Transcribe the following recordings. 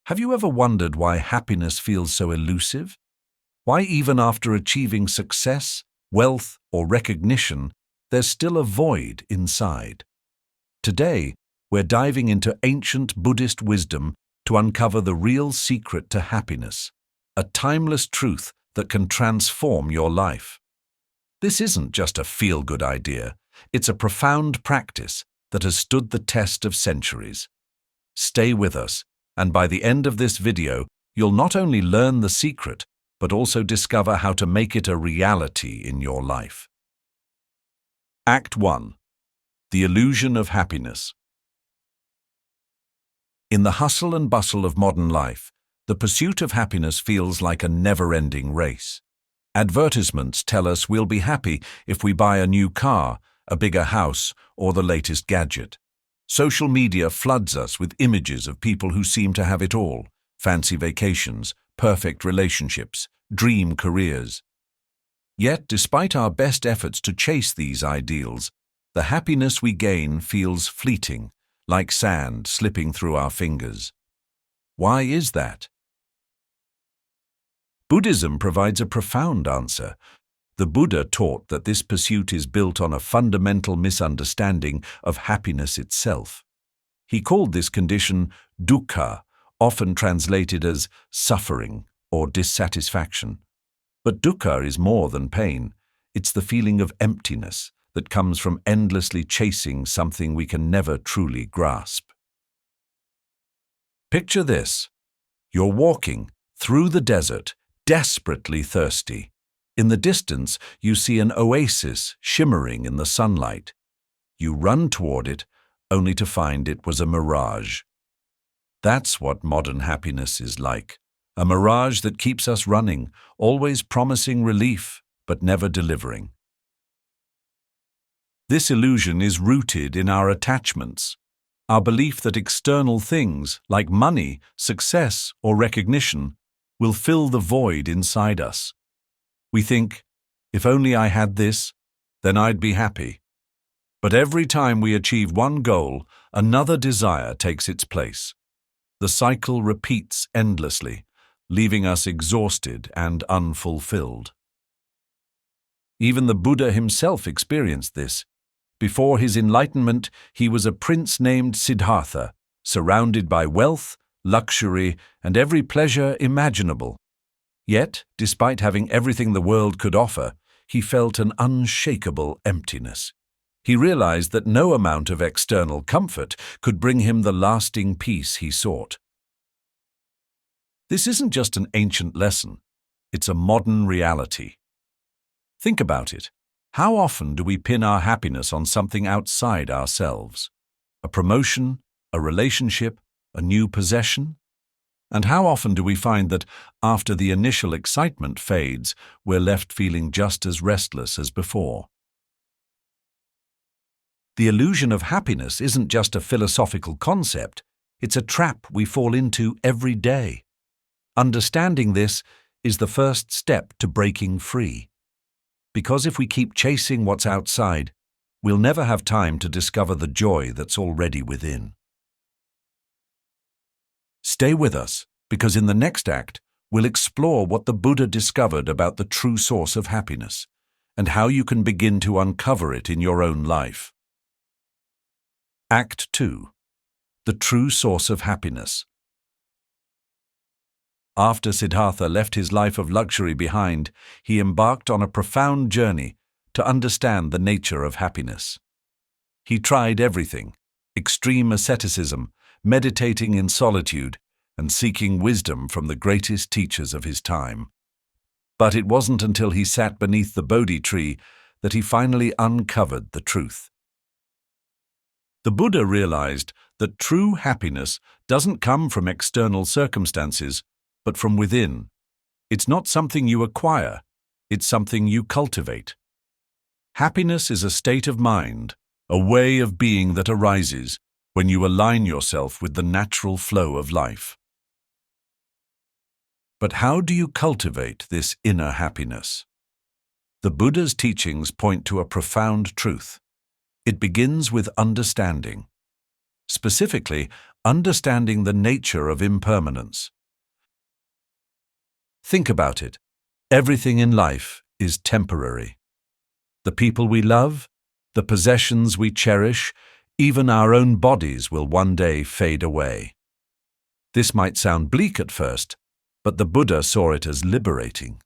Have you ever wondered why happiness feels so elusive? Why even after achieving success, wealth, or recognition, there's still a void inside? Today, we're diving into ancient Buddhist wisdom to uncover the real secret to happiness, a timeless truth that can transform your life. This isn't just a feel-good idea, it's a profound practice that has stood the test of centuries. Stay with us, and by the end of this video, you'll not only learn the secret, but also discover how to make it a reality in your life. Act 1. The Illusion of Happiness. In the hustle and bustle of modern life, the pursuit of happiness feels like a never-ending race. Advertisements tell us we'll be happy if we buy a new car, a bigger house, or the latest gadget. Social media floods us with images of people who seem to have it all: fancy vacations, perfect relationships, dream careers. Yet, despite our best efforts to chase these ideals, the happiness we gain feels fleeting, like sand slipping through our fingers. Why is that? Buddhism provides a profound answer. The Buddha taught that this pursuit is built on a fundamental misunderstanding of happiness itself. He called this condition dukkha, often translated as suffering or dissatisfaction. But dukkha is more than pain. It's the feeling of emptiness that comes from endlessly chasing something we can never truly grasp. Picture this. You're walking through the desert, desperately thirsty. In the distance, you see an oasis shimmering in the sunlight. You run toward it, only to find it was a mirage. That's what modern happiness is like. A mirage that keeps us running, always promising relief, but never delivering. This illusion is rooted in our attachments, our belief that external things, like money, success, or recognition, will fill the void inside us. We think, if only I had this, then I'd be happy. But every time we achieve one goal, another desire takes its place. The cycle repeats endlessly, leaving us exhausted and unfulfilled. Even the Buddha himself experienced this. Before his enlightenment, he was a prince named Siddhartha, surrounded by wealth, luxury, and every pleasure imaginable. Yet, despite having everything the world could offer, he felt an unshakable emptiness. He realized that no amount of external comfort could bring him the lasting peace he sought. This isn't just an ancient lesson, it's a modern reality. Think about it. How often do we pin our happiness on something outside ourselves? A promotion, a relationship, a new possession? And how often do we find that, after the initial excitement fades, we're left feeling just as restless as before? The illusion of happiness isn't just a philosophical concept, it's a trap we fall into every day. Understanding this is the first step to breaking free. Because if we keep chasing what's outside, we'll never have time to discover the joy that's already within. Stay with us, because in the next act, we'll explore what the Buddha discovered about the true source of happiness, and how you can begin to uncover it in your own life. Act 2. The True Source of Happiness. After Siddhartha left his life of luxury behind, he embarked on a profound journey to understand the nature of happiness. He tried everything: extreme asceticism, meditating in solitude, and seeking wisdom from the greatest teachers of his time. But it wasn't until he sat beneath the Bodhi tree that he finally uncovered the truth. The Buddha realized that true happiness doesn't come from external circumstances, but from within. It's not something you acquire, it's something you cultivate. Happiness is a state of mind, a way of being that arises when you align yourself with the natural flow of life. But how do you cultivate this inner happiness? The Buddha's teachings point to a profound truth. It begins with understanding. Specifically, Understanding the nature of impermanence. Think about it. Everything in life is temporary. The people we love, the possessions we cherish, even our own bodies will one day fade away. This might sound bleak at first, but the Buddha saw it as liberating.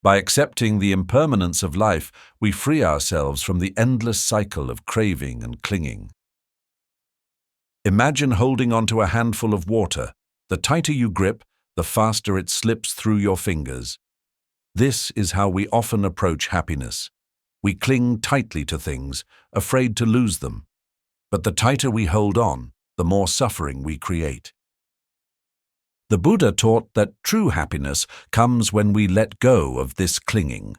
By accepting the impermanence of life, we free ourselves from the endless cycle of craving and clinging. Imagine holding onto a handful of water. The tighter you grip, the faster it slips through your fingers. This is how we often approach happiness. We cling tightly to things, afraid to lose them. But the tighter we hold on, the more suffering we create. The Buddha taught that true happiness comes when we let go of this clinging.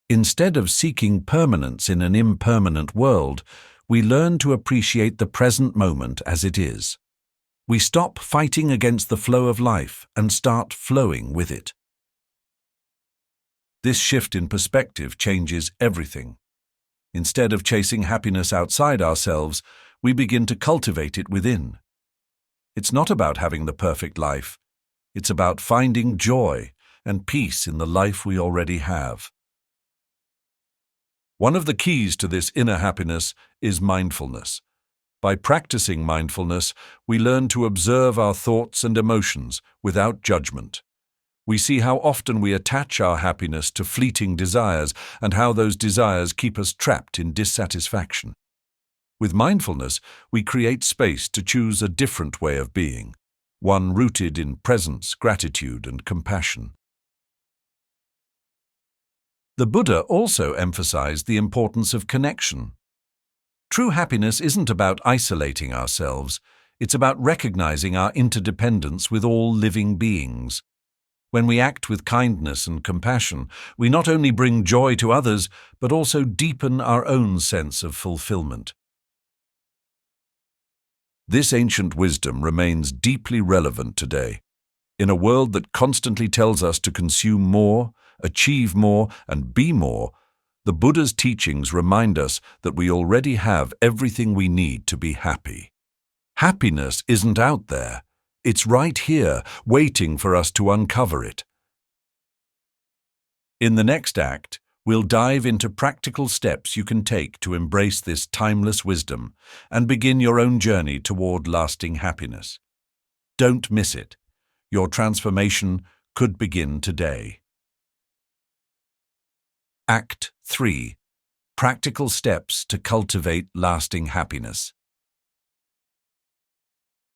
Instead of seeking permanence in an impermanent world, we learn to appreciate the present moment as it is. We stop fighting against the flow of life and start flowing with it. This shift in perspective changes everything. Instead of chasing happiness outside ourselves, we begin to cultivate it within. It's not about having the perfect life. It's about finding joy and peace in the life we already have. One of the keys to this inner happiness is mindfulness. By practicing mindfulness, we learn to observe our thoughts and emotions without judgment. We see how often we attach our happiness to fleeting desires and how those desires keep us trapped in dissatisfaction. With mindfulness, we create space to choose a different way of being, one rooted in presence, gratitude, and compassion. The Buddha also emphasized the importance of connection. True happiness isn't about isolating ourselves, it's about recognizing our interdependence with all living beings. When we act with kindness and compassion, we not only bring joy to others, but also deepen our own sense of fulfillment. This ancient wisdom remains deeply relevant today. In a world that constantly tells us to consume more, achieve more, and be more, the Buddha's teachings remind us that we already have everything we need to be happy. Happiness isn't out there. It's right here, waiting for us to uncover it. In the next act, we'll dive into practical steps you can take to embrace this timeless wisdom and begin your own journey toward lasting happiness. Don't miss it. Your transformation could begin today. Act 3. Practical steps to cultivate lasting happiness.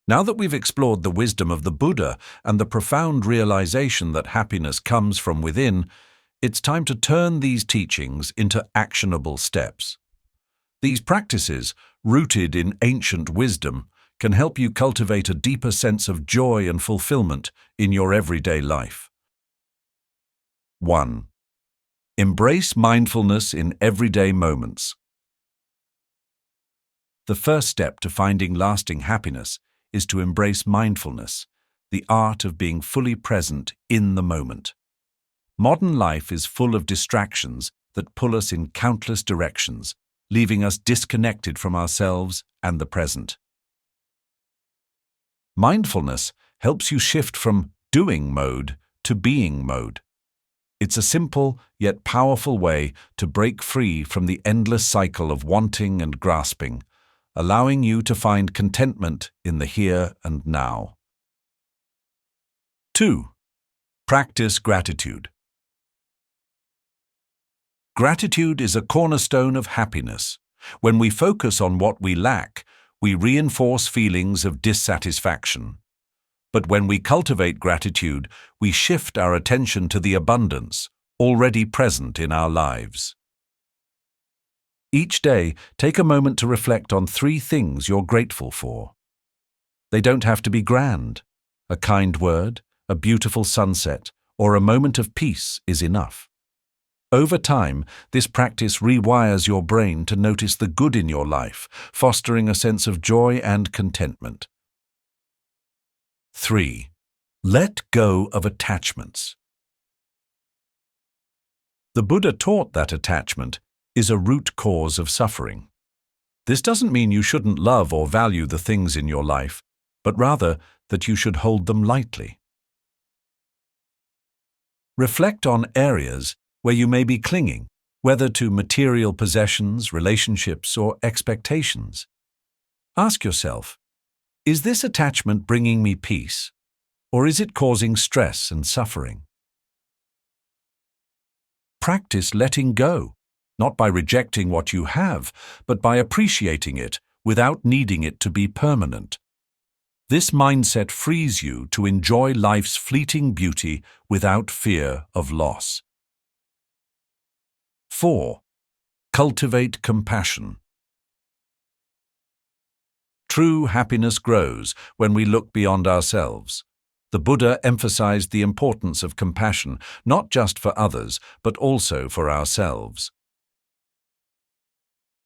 Now that we've explored the wisdom of the Buddha and the profound realization that happiness comes from within, it's time to turn these teachings into actionable steps. These practices, rooted in ancient wisdom, can help you cultivate a deeper sense of joy and fulfillment in your everyday life. 1. Embrace mindfulness in everyday moments. The first step to finding lasting happiness is to embrace mindfulness, the art of being fully present in the moment. Modern life is full of distractions that pull us in countless directions, leaving us disconnected from ourselves and the present. Mindfulness helps you shift from doing mode to being mode. It's a simple yet powerful way to break free from the endless cycle of wanting and grasping, allowing you to find contentment in the here and now. 2. Practice gratitude. Gratitude is a cornerstone of happiness. When we focus on what we lack, we reinforce feelings of dissatisfaction. But when we cultivate gratitude, we shift our attention to the abundance already present in our lives. Each day, take a moment to reflect on 3 things you're grateful for. They don't have to be grand. A kind word, a beautiful sunset, or a moment of peace is enough. Over time, this practice rewires your brain to notice the good in your life, fostering a sense of joy and contentment. 3. Let go of attachments. The Buddha taught that attachment is a root cause of suffering. This doesn't mean you shouldn't love or value the things in your life. but rather that you should hold them lightly. Reflect on areas where you may be clinging, whether to material possessions, relationships, or expectations. Ask yourself, is this attachment bringing me peace, or is it causing stress and suffering? Practice letting go, not by rejecting what you have, but by appreciating it without needing it to be permanent. This mindset frees you to enjoy life's fleeting beauty without fear of loss. 4. Cultivate compassion. True happiness grows when we look beyond ourselves. The Buddha emphasized the importance of compassion, not just for others, but also for ourselves.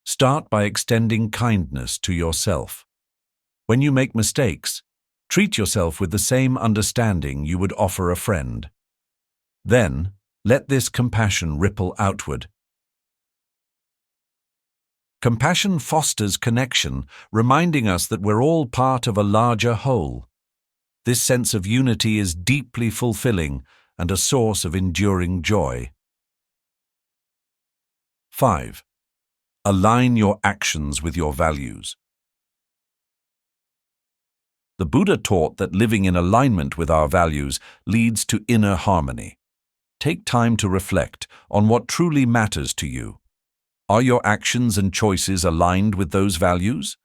Start by extending kindness to yourself. When you make mistakes, treat yourself with the same understanding you would offer a friend. Then, let this compassion ripple outward. Compassion fosters connection, reminding us that we're all part of a larger whole. This sense of unity is deeply fulfilling and a source of enduring joy. 5. Align your actions with your values. The Buddha taught that living in alignment with our values leads to inner harmony. Take time to reflect on what truly matters to you. Are your actions and choices aligned with those values?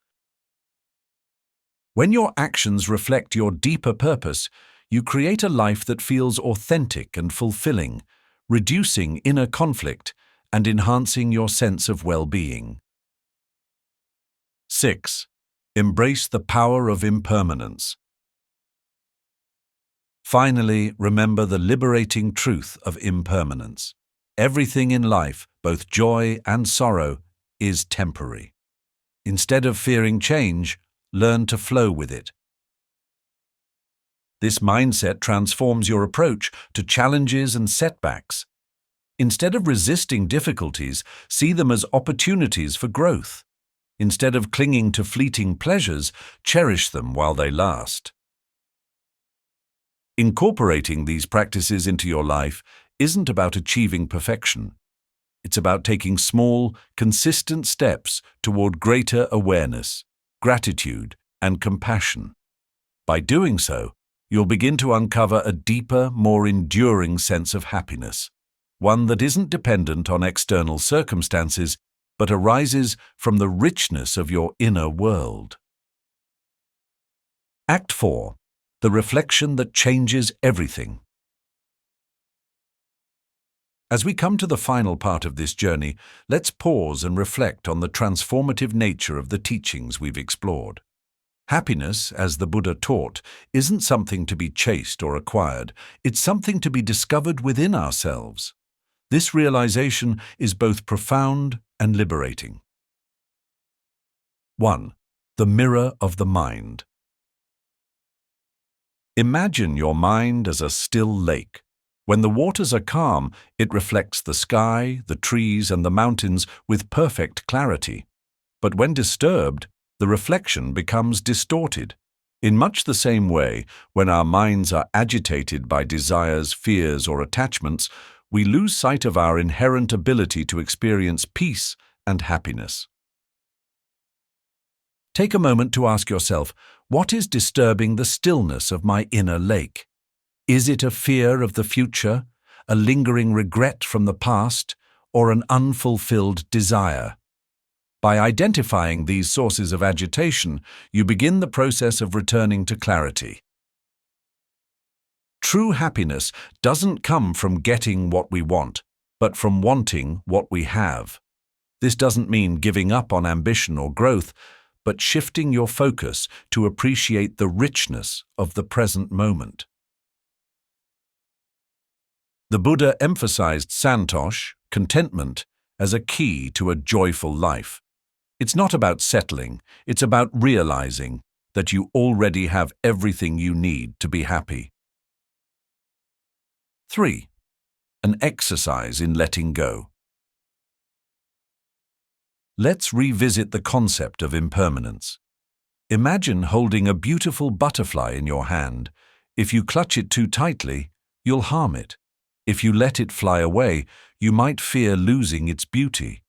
When your actions reflect your deeper purpose, you create a life that feels authentic and fulfilling, reducing inner conflict and enhancing your sense of well-being. 6. Embrace the power of impermanence. Finally, remember the liberating truth of impermanence. Everything in life, both joy and sorrow, is temporary. Instead of fearing change, learn to flow with it. This mindset transforms your approach to challenges and setbacks. Instead of resisting difficulties, see them as opportunities for growth. Instead of clinging to fleeting pleasures, cherish them while they last. Incorporating these practices into your life isn't about achieving perfection. It's about taking small, consistent steps toward greater awareness, gratitude, and compassion. By doing so, you'll begin to uncover a deeper, more enduring sense of happiness, one that isn't dependent on external circumstances, but arises from the richness of your inner world. Act 4. The reflection that changes everything. As we come to the final part of this journey, let's pause and reflect on the transformative nature of the teachings we've explored. Happiness, as the Buddha taught, isn't something to be chased or acquired. It's something to be discovered within ourselves. This realization is both profound and liberating. 1. The mirror of the mind. Imagine your mind as a still lake. When the waters are calm, it reflects the sky, the trees, and the mountains with perfect clarity. But when disturbed, the reflection becomes distorted. In much the same way, when our minds are agitated by desires, fears, or attachments, we lose sight of our inherent ability to experience peace and happiness. Take a moment to ask yourself, what is disturbing the stillness of my inner lake? Is it a fear of the future, a lingering regret from the past, or an unfulfilled desire? By identifying these sources of agitation, you begin the process of returning to clarity. True happiness doesn't come from getting what we want, but from wanting what we have. This doesn't mean giving up on ambition or growth, but shifting your focus to appreciate the richness of the present moment. The Buddha emphasized santosh, contentment, as a key to a joyful life. It's not about settling, it's about realizing that you already have everything you need to be happy. 3. An exercise in letting go. Let's revisit the concept of impermanence. Imagine holding a beautiful butterfly in your hand. If you clutch it too tightly, you'll harm it. If you let it fly away, you might fear losing its beauty.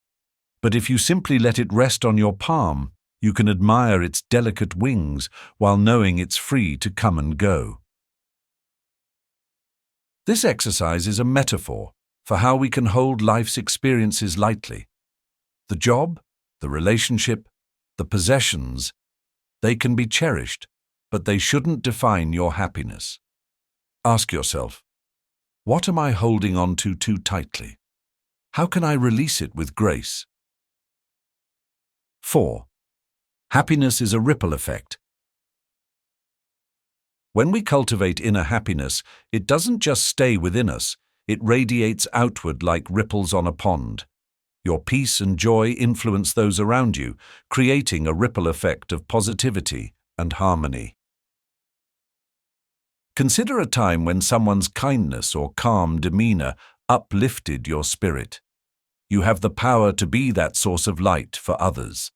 But if you simply let it rest on your palm, you can admire its delicate wings while knowing it's free to come and go. This exercise is a metaphor for how we can hold life's experiences lightly. The job, the relationship, the possessions, they can be cherished, but they shouldn't define your happiness. Ask yourself, what am I holding on to too tightly? How can I release it with grace? 4. Happiness is a ripple effect. When we cultivate inner happiness, it doesn't just stay within us, it radiates outward like ripples on a pond. Your peace and joy influence those around you, creating a ripple effect of positivity and harmony. Consider a time when someone's kindness or calm demeanor uplifted your spirit. You have the power to be that source of light for others.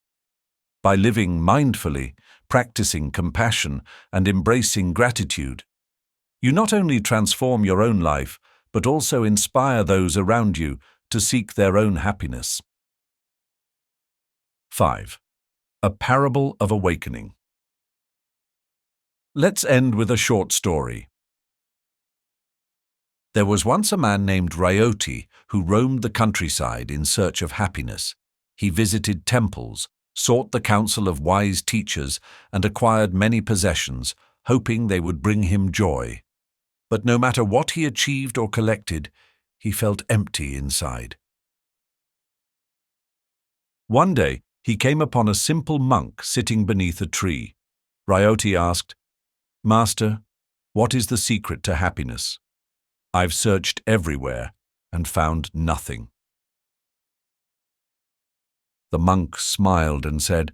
By living mindfully, practicing compassion, and embracing gratitude, you not only transform your own life, but also inspire those around you to seek their own happiness. 5. A parable of awakening. Let's end with a short story. There was once a man named Ryoti who roamed the countryside in search of happiness. He visited temples, sought the counsel of wise teachers, and acquired many possessions, hoping they would bring him joy. But no matter what he achieved or collected, he felt empty inside. One day, he came upon a simple monk sitting beneath a tree. Ryoti asked, "Master, what is the secret to happiness? I've searched everywhere and found nothing." The monk smiled and said,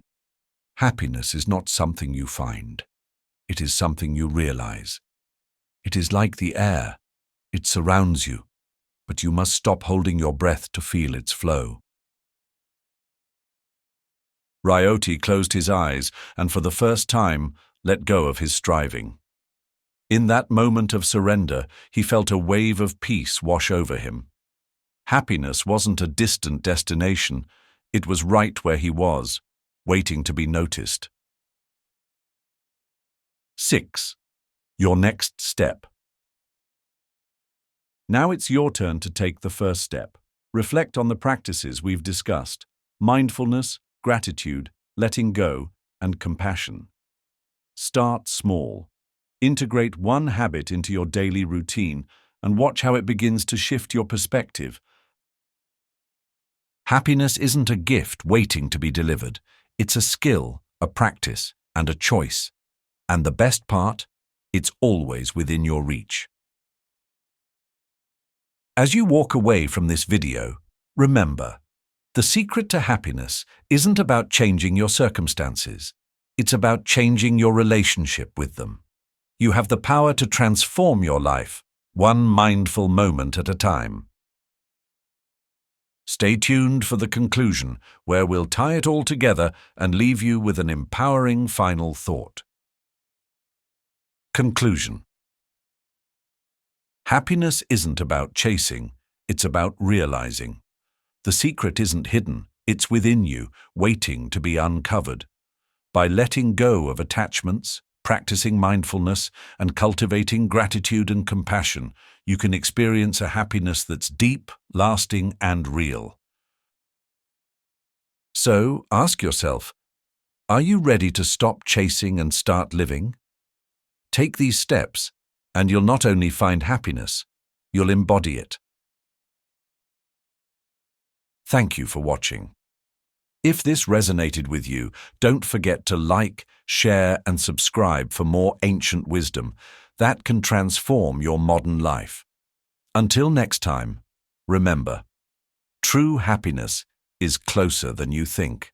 "Happiness is not something you find. It is something you realize. It is like the air. It surrounds you, but you must stop holding your breath to feel its flow." Ryoti closed his eyes and for the first time let go of his striving. In that moment of surrender, he felt a wave of peace wash over him. Happiness wasn't a distant destination, it was right where he was, waiting to be noticed. 6. Your next step. Now it's your turn to take the first step. Reflect on the practices we've discussed: mindfulness, gratitude, letting go, and compassion. Start small. Integrate one habit into your daily routine and watch how it begins to shift your perspective. Happiness isn't a gift waiting to be delivered. It's a skill, a practice, and a choice. And the best part? It's always within your reach. As you walk away from this video, remember, the secret to happiness isn't about changing your circumstances. It's about changing your relationship with them. You have the power to transform your life, one mindful moment at a time. Stay tuned for the conclusion, where we'll tie it all together and leave you with an empowering final thought. Conclusion. Happiness isn't about chasing, it's about realizing. The secret isn't hidden, it's within you, waiting to be uncovered. By letting go of attachments, practicing mindfulness, and cultivating gratitude and compassion, you can experience a happiness that's deep, lasting, and real. So, ask yourself, are you ready to stop chasing and start living? Take these steps, and you'll not only find happiness, you'll embody it. Thank you for watching. If this resonated with you, don't forget to like, share, and subscribe for more ancient wisdom that can transform your modern life. Until next time, remember, true happiness is closer than you think.